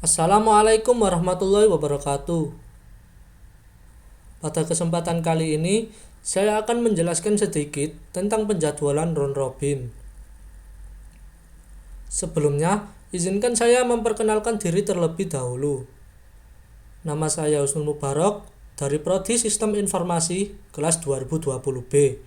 Assalamualaikum warahmatullahi wabarakatuh. Pada kesempatan kali ini, saya akan menjelaskan sedikit tentang penjadwalan round robin. Sebelumnya, izinkan saya memperkenalkan diri terlebih dahulu. Nama saya Husnul Mubarak dari Prodi Sistem Informasi kelas 2020B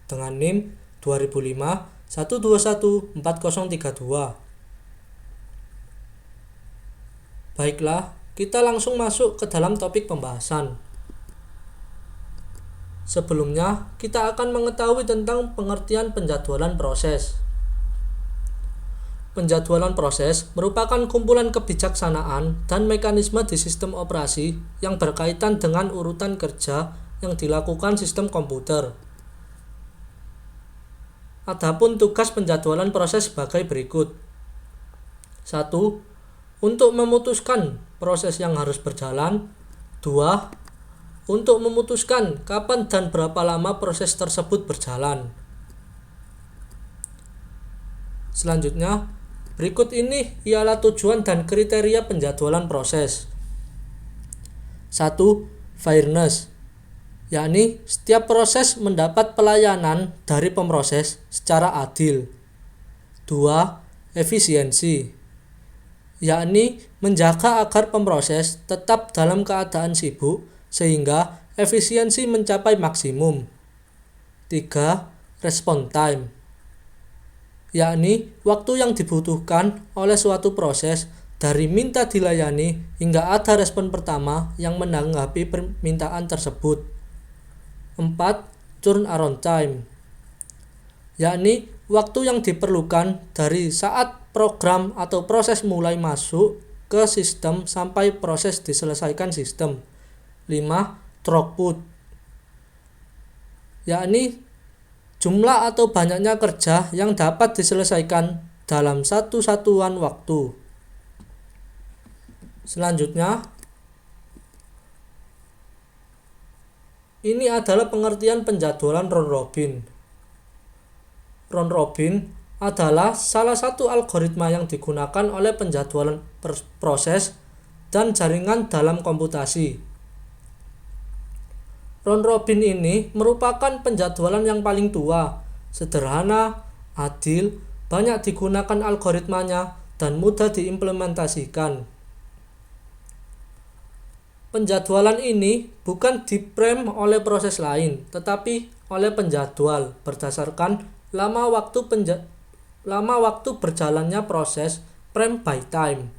dengan NIM 2005 121 4032. Baiklah, kita langsung masuk ke dalam topik pembahasan. Sebelumnya, kita akan mengetahui tentang pengertian penjadwalan proses. Penjadwalan proses merupakan kumpulan kebijaksanaan dan mekanisme di sistem operasi yang berkaitan dengan urutan kerja yang dilakukan sistem komputer. Adapun tugas penjadwalan proses sebagai berikut. 1. Untuk memutuskan proses yang harus berjalan. 2. Untuk memutuskan kapan dan berapa lama proses tersebut berjalan. Selanjutnya, berikut ini ialah tujuan dan kriteria penjadwalan proses. 1. Fairness, yakni setiap proses mendapat pelayanan dari pemroses secara adil. 2. Efisiensi, yakni menjaga agar pemroses tetap dalam keadaan sibuk sehingga efisiensi mencapai maksimum. 3. Response time, yakni waktu yang dibutuhkan oleh suatu proses dari minta dilayani hingga ada respon pertama yang menanggapi permintaan tersebut. 4. Turnaround time, yakni waktu yang diperlukan dari saat program atau proses mulai masuk ke sistem sampai proses diselesaikan sistem. 5. Throughput, yakni jumlah atau banyaknya kerja yang dapat diselesaikan dalam satu satuan waktu. Selanjutnya, ini adalah pengertian penjadwalan round robin. Round robin adalah salah satu algoritma yang digunakan oleh penjadwalan proses dan jaringan dalam komputasi. Round robin ini merupakan penjadwalan yang paling tua, sederhana, adil, banyak digunakan algoritmanya, dan mudah diimplementasikan. Penjadwalan ini bukan diprem oleh proses lain, tetapi oleh penjadwal berdasarkan lama waktu berjalannya proses frame by time.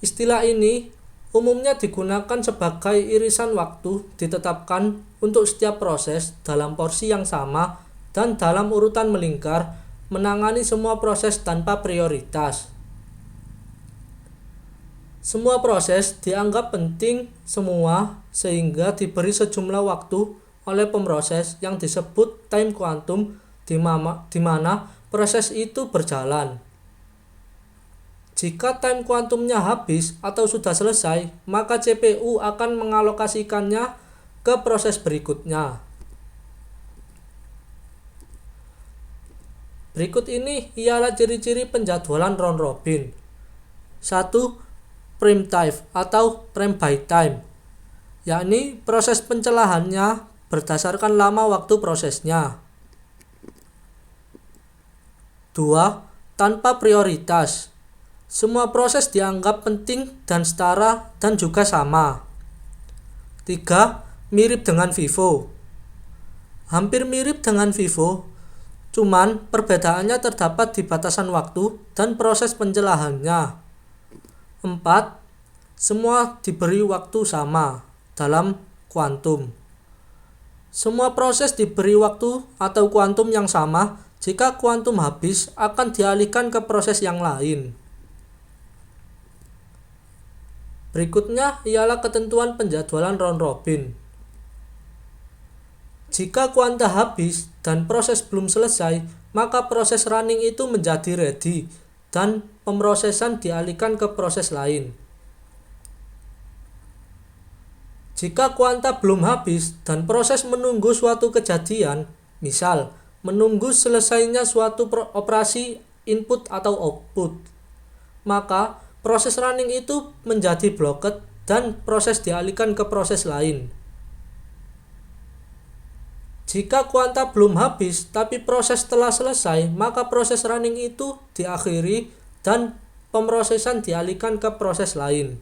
Istilah ini umumnya digunakan sebagai irisan waktu ditetapkan untuk setiap proses dalam porsi yang sama dan dalam urutan melingkar menangani semua proses tanpa prioritas. Semua proses dianggap penting semua sehingga diberi sejumlah waktu oleh pemroses yang disebut time quantum di mana proses itu berjalan. Jika time kuantumnya habis atau sudah selesai, maka CPU akan mengalokasikannya ke proses berikutnya. Berikut ini ialah ciri-ciri penjadwalan round robin. 1. Prime time atau frame by time, yakni proses pencelahannya berdasarkan lama waktu prosesnya. 2. Tanpa prioritas, semua proses dianggap penting dan setara dan juga sama. 3. Mirip dengan FIFO, hampir mirip dengan FIFO, cuman perbedaannya terdapat di batasan waktu dan proses pencelahannya. 4. Semua diberi waktu sama dalam kuantum. Semua proses diberi waktu atau kuantum yang sama. Jika kuantum habis, akan dialihkan ke proses yang lain. Berikutnya ialah ketentuan penjadwalan round robin. Jika kuanta habis dan proses belum selesai, maka proses running itu menjadi ready dan pemrosesan dialihkan ke proses lain. Jika kuanta belum habis dan proses menunggu suatu kejadian, misal menunggu selesainya suatu operasi input atau output, maka proses running itu menjadi blocked dan proses dialihkan ke proses lain. Jika kuanta belum habis tapi proses telah selesai, maka proses running itu diakhiri dan pemrosesan dialihkan ke proses lain.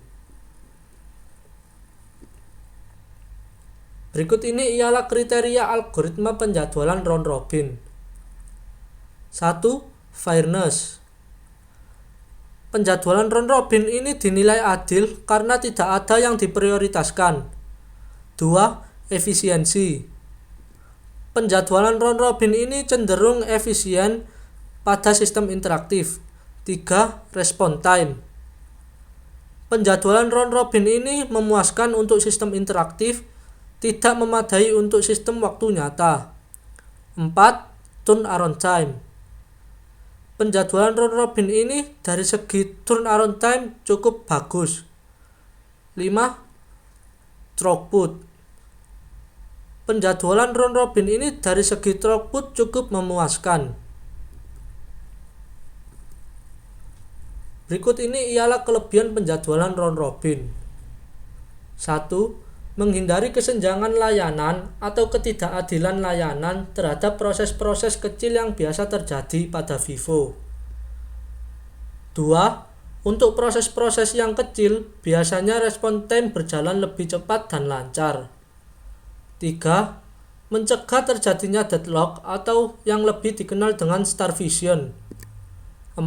Berikut ini ialah kriteria algoritma penjadwalan round robin. 1. Fairness. Penjadwalan round robin ini dinilai adil karena tidak ada yang diprioritaskan. 2. Efisiensi. Penjadwalan round robin ini cenderung efisien pada sistem interaktif. 3. Response time. Penjadwalan round robin ini memuaskan untuk sistem interaktif, tidak memadai untuk sistem waktu nyata. 4. Turnaround time. Penjadwalan round robin ini dari segi turnaround time cukup bagus. 5. Throughput. Penjadwalan round robin ini dari segi throughput cukup memuaskan. Berikut ini ialah kelebihan penjadwalan round robin. 1. Menghindari kesenjangan layanan atau ketidakadilan layanan terhadap proses-proses kecil yang biasa terjadi pada Vivo. 2. Untuk proses-proses yang kecil, biasanya response time berjalan lebih cepat dan lancar. 3. Mencegah terjadinya deadlock atau yang lebih dikenal dengan starvation. 4.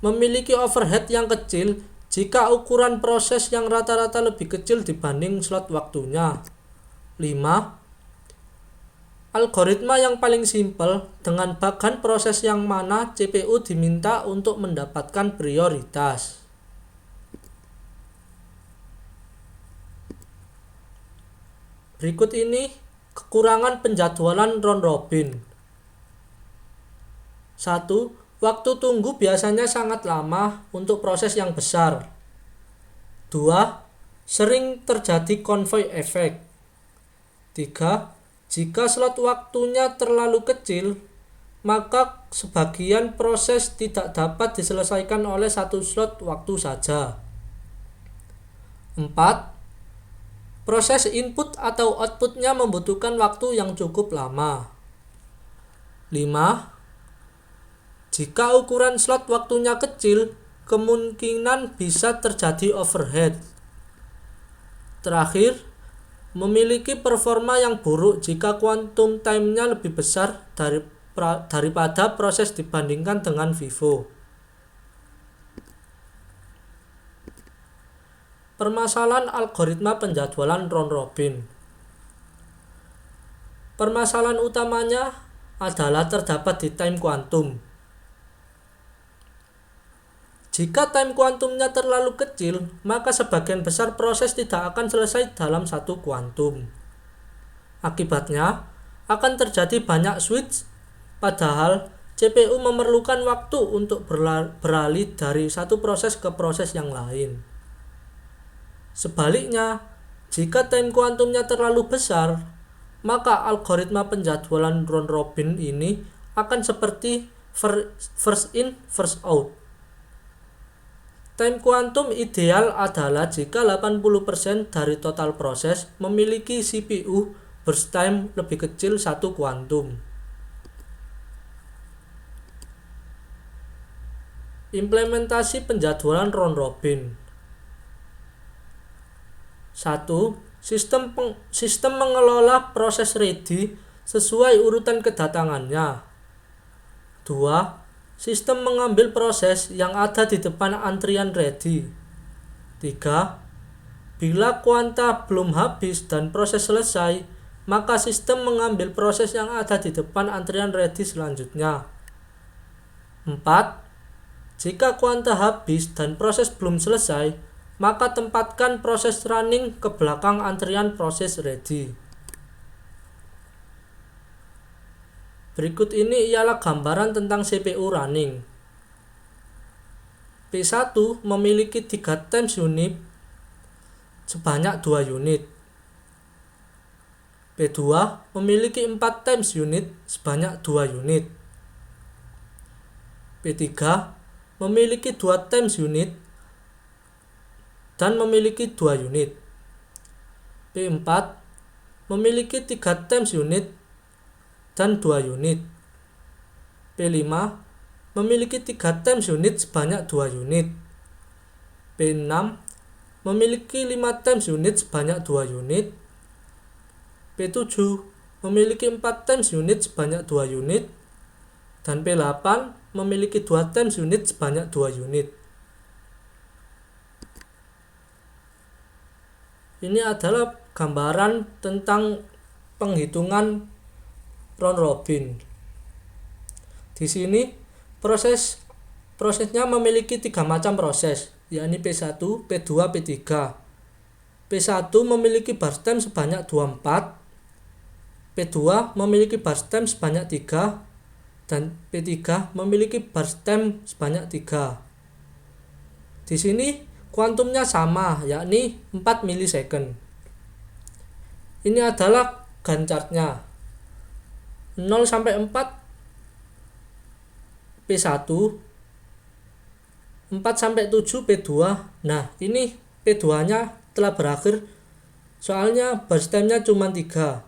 Memiliki overhead yang kecil jika ukuran proses yang rata-rata lebih kecil dibanding slot waktunya. 5. Algoritma yang paling simpel dengan bagan proses yang mana CPU diminta untuk mendapatkan prioritas. Berikut ini kekurangan penjadwalan round robin. 1. Waktu tunggu biasanya sangat lama untuk proses yang besar. 2. Sering terjadi konvoi efek. 3. Jika slot waktunya terlalu kecil, maka sebagian proses tidak dapat diselesaikan oleh satu slot waktu saja. 4. Proses input atau outputnya membutuhkan waktu yang cukup lama. 5. Jika ukuran slot waktunya kecil, kemungkinan bisa terjadi overhead. Terakhir, memiliki performa yang buruk jika quantum time-nya lebih besar daripada proses dibandingkan dengan Vivo. Permasalahan algoritma penjadwalan round robin. Permasalahan utamanya adalah terdapat di time quantum. Jika time kuantumnya terlalu kecil, maka sebagian besar proses tidak akan selesai dalam satu kuantum. Akibatnya, akan terjadi banyak switch, padahal CPU memerlukan waktu untuk beralih dari satu proses ke proses yang lain. Sebaliknya, jika time kuantumnya terlalu besar, maka algoritma penjadwalan round robin ini akan seperti first in, first out. Time kuantum ideal adalah jika 80% dari total proses memiliki CPU burst time lebih kecil 1 kuantum. Implementasi penjadwalan round robin. 1. Sistem mengelola proses ready sesuai urutan kedatangannya. 2. Sistem mengambil proses yang ada di depan antrian ready. 3. Bila kuanta belum habis dan proses selesai, maka sistem mengambil proses yang ada di depan antrian ready selanjutnya. 4. Jika kuanta habis dan proses belum selesai, maka tempatkan proses running ke belakang antrian proses ready. Berikut ini ialah gambaran tentang CPU running. P1 memiliki 3 times unit sebanyak 2 unit. P2 memiliki 4 times unit sebanyak 2 unit. P3 memiliki 2 times unit dan memiliki 2 unit. P4 memiliki 3 times unit dan 2 unit. P5 memiliki 3 times unit sebanyak 2 unit. P6 memiliki 5 times unit sebanyak 2 unit. P7 memiliki 4 times unit sebanyak 2 unit. Dan P8 memiliki 2 times unit sebanyak 2 unit. Ini adalah gambaran tentang penghitungan round robin. Di sini prosesnya memiliki 3 macam proses, yakni P1, P2, P3. P1 memiliki burst time sebanyak 24, P2 memiliki burst time sebanyak 3, dan P3 memiliki burst time sebanyak 3. Di sini kuantumnya sama, yakni 4 milisecond. Ini adalah Gantt chart-nya. 0 sampai 4 P1, 4 sampai 7 P2. Nah, ini P2-nya telah berakhir soalnya burst time-nya cuma 3.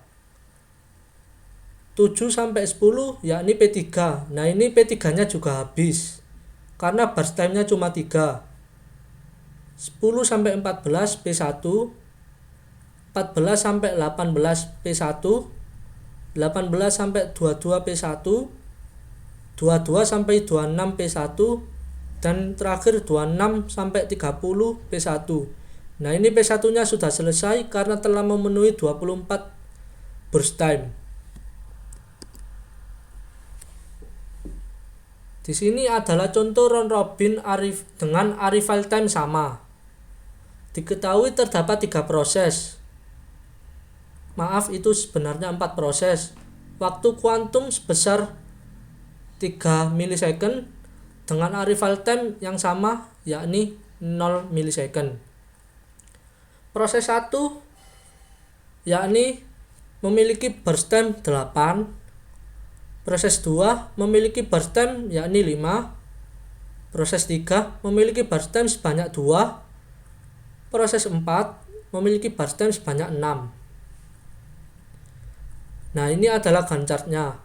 7 sampai 10 yakni P3. Nah, ini P3-nya juga habis karena burst time-nya cuma 3. 10 sampai 14 P1, 14 sampai 18 P1, 18 sampai 22 P1, 22 sampai 26 P1, dan terakhir 26 sampai 30 P1. Nah, ini P1-nya sudah selesai karena telah memenuhi 24 burst time. Di sini adalah contoh round robin dengan arrival time sama. Diketahui terdapat 3 proses. Maaf, itu sebenarnya 4 proses. Waktu kuantum sebesar 3 milisecond dengan arrival time yang sama, yakni 0 milisecond. Proses 1 yakni memiliki burst time 8. Proses 2 memiliki burst time yakni 5. Proses 3 memiliki burst time sebanyak 2. Proses 4 memiliki burst time sebanyak 6. Nah, ini adalah Gantt chart-nya.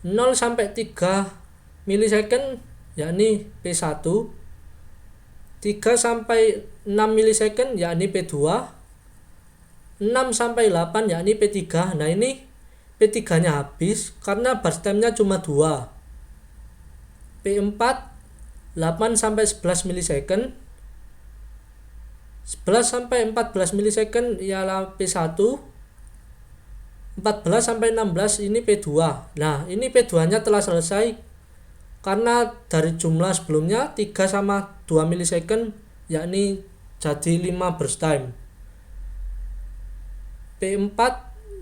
0 sampai 3 milisecond yakni P1. 3 sampai 6 milisecond yakni P2. 6 sampai 8 yakni P3. Nah, ini P3-nya habis karena burst time-nya cuma 2. P4 8 sampai 11 milisecond. 11 sampai 14 milisecond ialah P1. 14 sampai 16 ini P2. Nah, ini P2-nya telah selesai karena dari jumlah sebelumnya 3 sama 2 milisecond yakni jadi 5 burst time. P4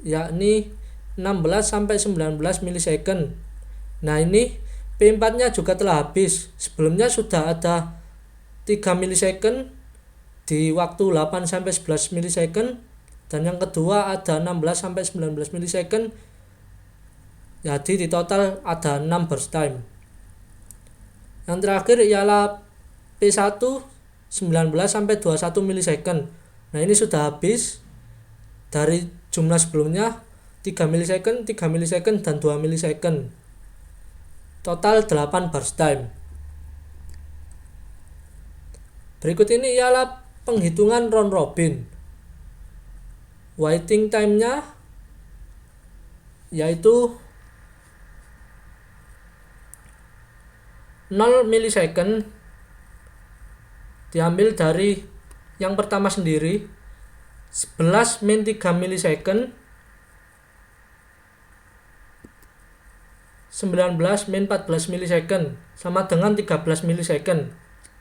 yakni 16 sampai 19 milisecond. Nah, ini P4-nya juga telah habis. Sebelumnya sudah ada 3 milisecond di waktu 8 sampai 11 milisecond, dan yang kedua ada 16 sampai 19 milisecond. Jadi di total ada 6 burst time. Yang terakhir ialah P1 19 sampai 21 milisecond. Nah, ini sudah habis dari jumlah sebelumnya 3 milisecond, 3 milisecond, dan 2 milisecond. Total 8 burst time. Berikut ini ialah penghitungan round robin. Waiting time-nya yaitu 0 milisecond diambil dari yang pertama sendiri, 11 min 3 milisecond, 19 min 14 milisecond sama dengan 13 milisecond.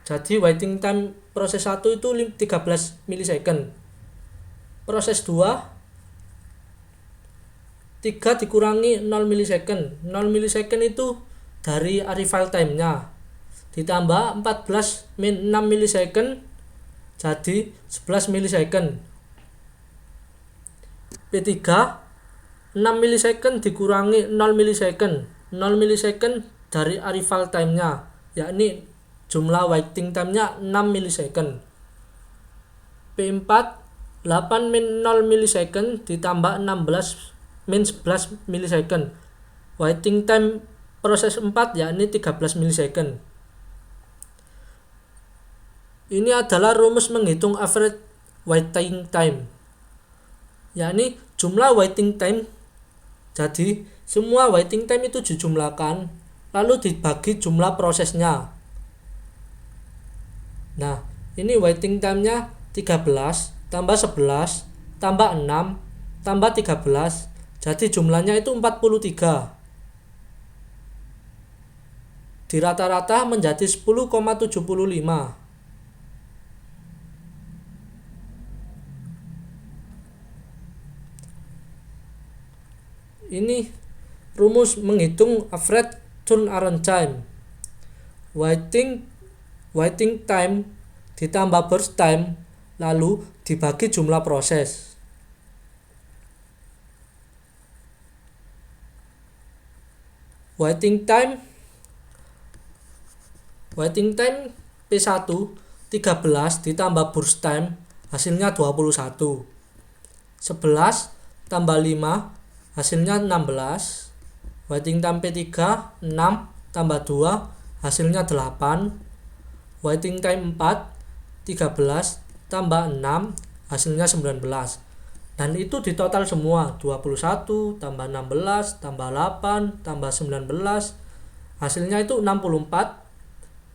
Jadi waiting time proses 1 itu 13 milisecond. Proses 2 3 dikurangi 0 milisecond. 0 milisecond itu dari arrival time-nya. Ditambah 14 min 6 milisecond jadi 11 milisecond. P3 6 milisecond dikurangi 0 milisecond. 0 milisecond dari arrival time-nya, yakni jumlah waiting time-nya 6 milisecond. P4 8 min 0 milisecond ditambah 16 min 11 milisecond. Waiting time proses 4 yakni 13 milisecond. Ini adalah rumus menghitung average waiting time, yakni jumlah waiting time. Jadi semua waiting time itu dijumlahkan lalu dibagi jumlah prosesnya. Nah, ini waiting time-nya 13 tambah 11 tambah 6 tambah 13, jadi jumlahnya itu 43. Di rata-rata menjadi 10,75. Ini rumus menghitung average turnaround time. Waiting time ditambah burst time lalu dibagi jumlah proses. Waiting time P1 13 ditambah burst time hasilnya 21. 11 tambah 5 hasilnya 16. Waiting time P3 6 tambah 2 hasilnya 8. Waiting time 4 13 tambah 6 hasilnya 19. Dan itu ditotal semua 21 tambah 16 tambah 8 tambah 19 hasilnya itu 64.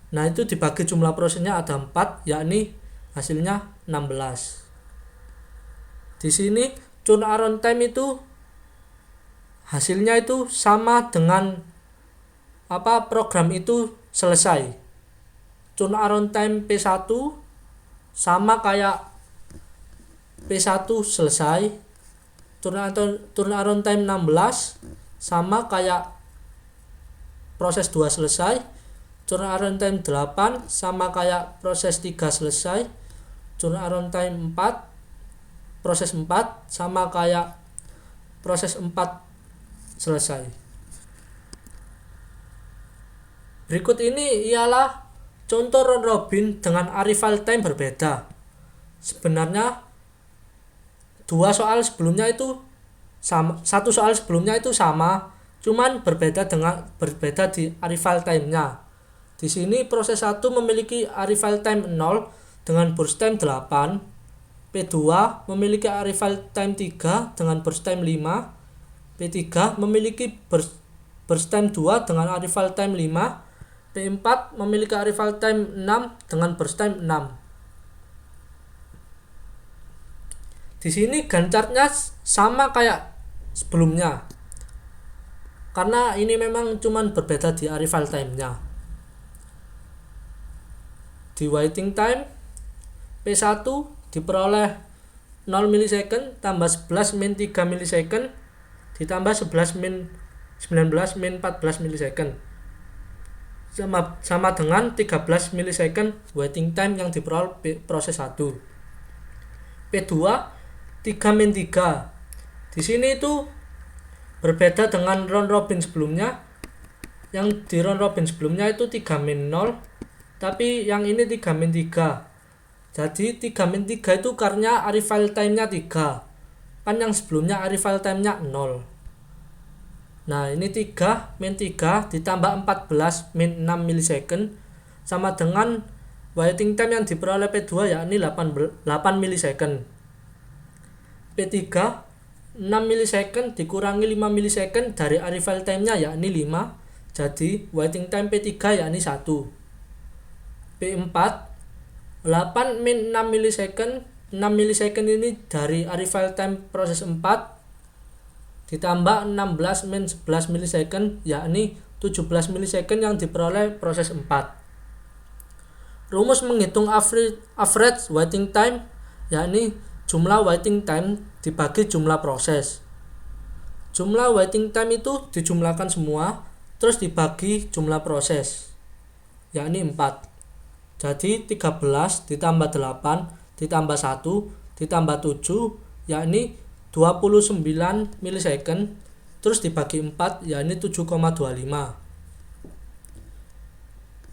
Nah, itu dibagi jumlah prosesnya ada 4, yakni hasilnya 16. Di sini turnaround time itu hasilnya itu sama dengan program itu selesai. Turnaround time P1 sama kayak P1 selesai. Turnaround time 16 sama kayak proses 2 selesai. Turnaround time 8 sama kayak proses 3 selesai. Turnaround time 4 proses 4 sama kayak proses 4 selesai. Berikut ini ialah contoh round robin dengan arrival time berbeda. Sebenarnya satu soal sebelumnya itu sama, cuman berbeda di arrival time-nya. Di sini proses 1 memiliki arrival time 0 dengan burst time 8. P2 memiliki arrival time 3 dengan burst time 5. P3 memiliki burst time 2 dengan arrival time 5. P4 memiliki arrival time 6 dengan burst time 6. Di sini Gantt chart-nya sama kayak sebelumnya. Karena ini memang cuman berbeda di arrival time-nya. Di waiting time P1 diperoleh 0 milisecond tambah 11 min 3 milisecond ditambah 11 min 19 min 14 milisecond sama dengan 13 milisecond waiting time yang diperoleh proses 1. P2 3 min 3. Di sini itu berbeda dengan round robin sebelumnya. Yang di round robin sebelumnya itu 3 min 0, tapi yang ini 3 min 3. Jadi 3 min 3 itu karena arrival time-nya 3. Kan yang sebelumnya arrival time-nya 0. Nah, ini 3 min 3 ditambah 14 min 6 milisecond sama dengan waiting time yang diperoleh P2 yakni 8 milisecond. P3 6 milisecond dikurangi 5 milisecond dari arrival time-nya yakni 5. Jadi waiting time P3 yakni 1. P4 8 min 6 milisecond. 6 milisecond ini dari arrival time proses 4 ditambah 16 min 11 milisecond yakni 17 milisecond yang diperoleh proses 4. Rumus menghitung average waiting time yakni jumlah waiting time dibagi jumlah proses. Jumlah waiting time itu dijumlahkan semua terus dibagi jumlah proses yakni 4. Jadi 13 ditambah 8 ditambah 1 ditambah 7 yakni 29 milisecond terus dibagi 4 yakni 7,25.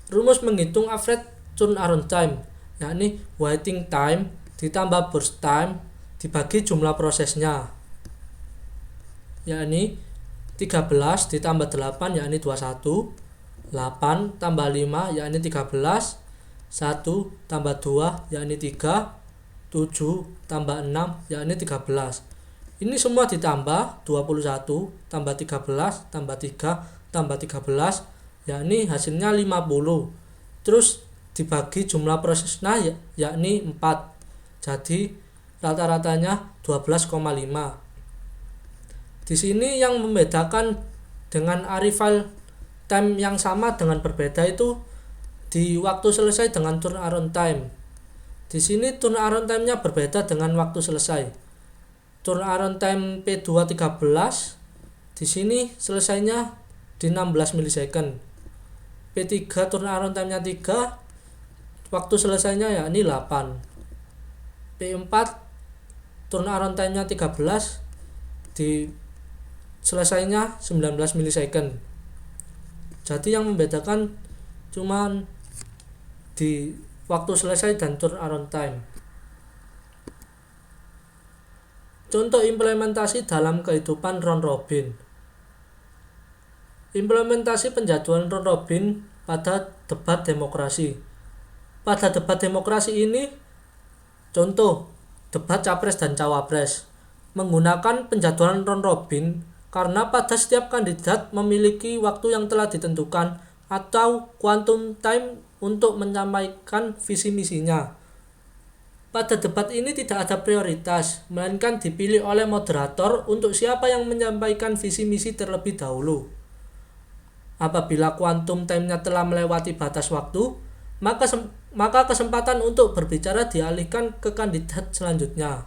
Rumus menghitung average turnaround time yakni waiting time ditambah burst time dibagi jumlah prosesnya, yakni 13 ditambah 8 yakni 21, 8 tambah 5 yakni 13, 1 tambah 2 yakni 3, 7 tambah 6 yakni 13. Ini semua ditambah 21 tambah 13 tambah 3 tambah 13 yakni hasilnya 50. Terus dibagi jumlah prosesnya yakni 4. Jadi rata-ratanya 12,5. Di sini yang membedakan dengan arrival time yang sama dengan berbeda itu di waktu selesai dengan turnaround time. Di sini turnaround time-nya berbeda dengan waktu selesai. Turnaround time P2 13, di sini selesainya di 16 milisecond. P3 turnaround time-nya 3, waktu selesainya yakni 8. P4 turnaround time-nya 13, di selesainya 19 milisecond. Jadi yang membedakan cuman di waktu selesai dan turnaround time. Contoh implementasi dalam kehidupan round robin. Implementasi penjadwalan round robin pada debat demokrasi. Pada debat demokrasi ini, contoh debat capres dan cawapres menggunakan penjadwalan round robin karena pada setiap kandidat memiliki waktu yang telah ditentukan atau quantum time untuk menyampaikan visi misinya. Pada debat ini tidak ada prioritas, melainkan dipilih oleh moderator untuk siapa yang menyampaikan visi misi terlebih dahulu. Apabila quantum time-nya telah melewati batas waktu, maka kesempatan untuk berbicara dialihkan ke kandidat selanjutnya.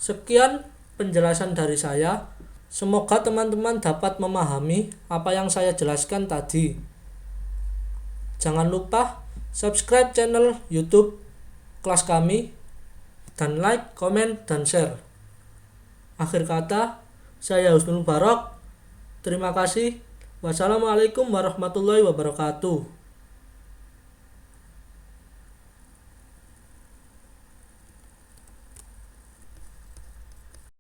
Sekian penjelasan dari saya. Semoga teman-teman dapat memahami apa yang saya jelaskan tadi. Jangan lupa subscribe channel YouTube kelas kami dan like, komen, dan share. Akhir kata, saya Husnul Barok. Terima kasih. Wassalamualaikum warahmatullahi wabarakatuh.